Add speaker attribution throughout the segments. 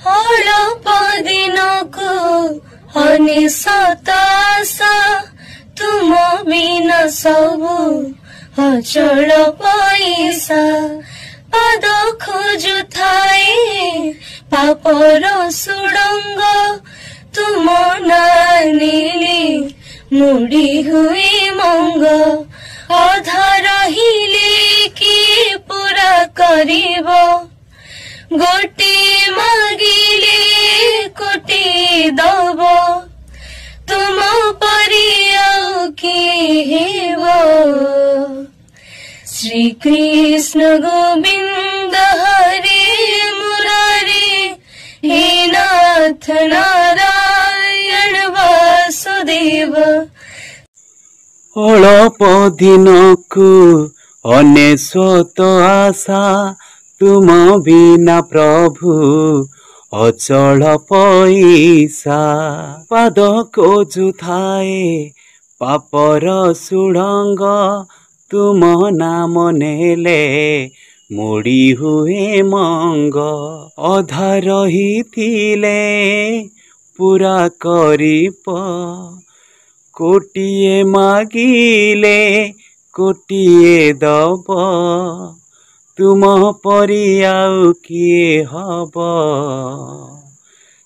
Speaker 1: अल्प दिनको अनिश्चित आशा तुम बिना सबु अचल पैसा पद खोजु थाए पापर सुडंग तुम नानीले मुड़ी हुए मंग अधा रहिले कि पूरा करिब गोटे मागिले कोटी दब तुम परि आउ किए हेबो श्री कृष्ण गोविंद हरे मुरारी हे नाथ नारायण वासुदेव।
Speaker 2: अल्प दिनको अनेश्वत आशा तुम बिना प्रभु अचल पैसा पाद खोजु थाए पापर सुडंग तुम नाम नेले मुड़ी हुए मंग अधा रहिथिले पूरा करिब कोटिए मागिले कोटिए दब तुम परि आउ किए हब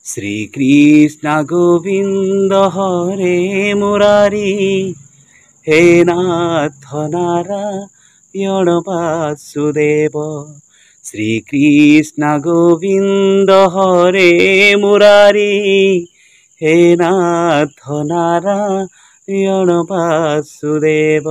Speaker 2: श्री कृष्ण गोविंद हरे मुरारी हे नाथ नारायण वासुदेव श्री कृष्ण गोविंद हरे मुरारी हे नाथ नारायण वासुदेव।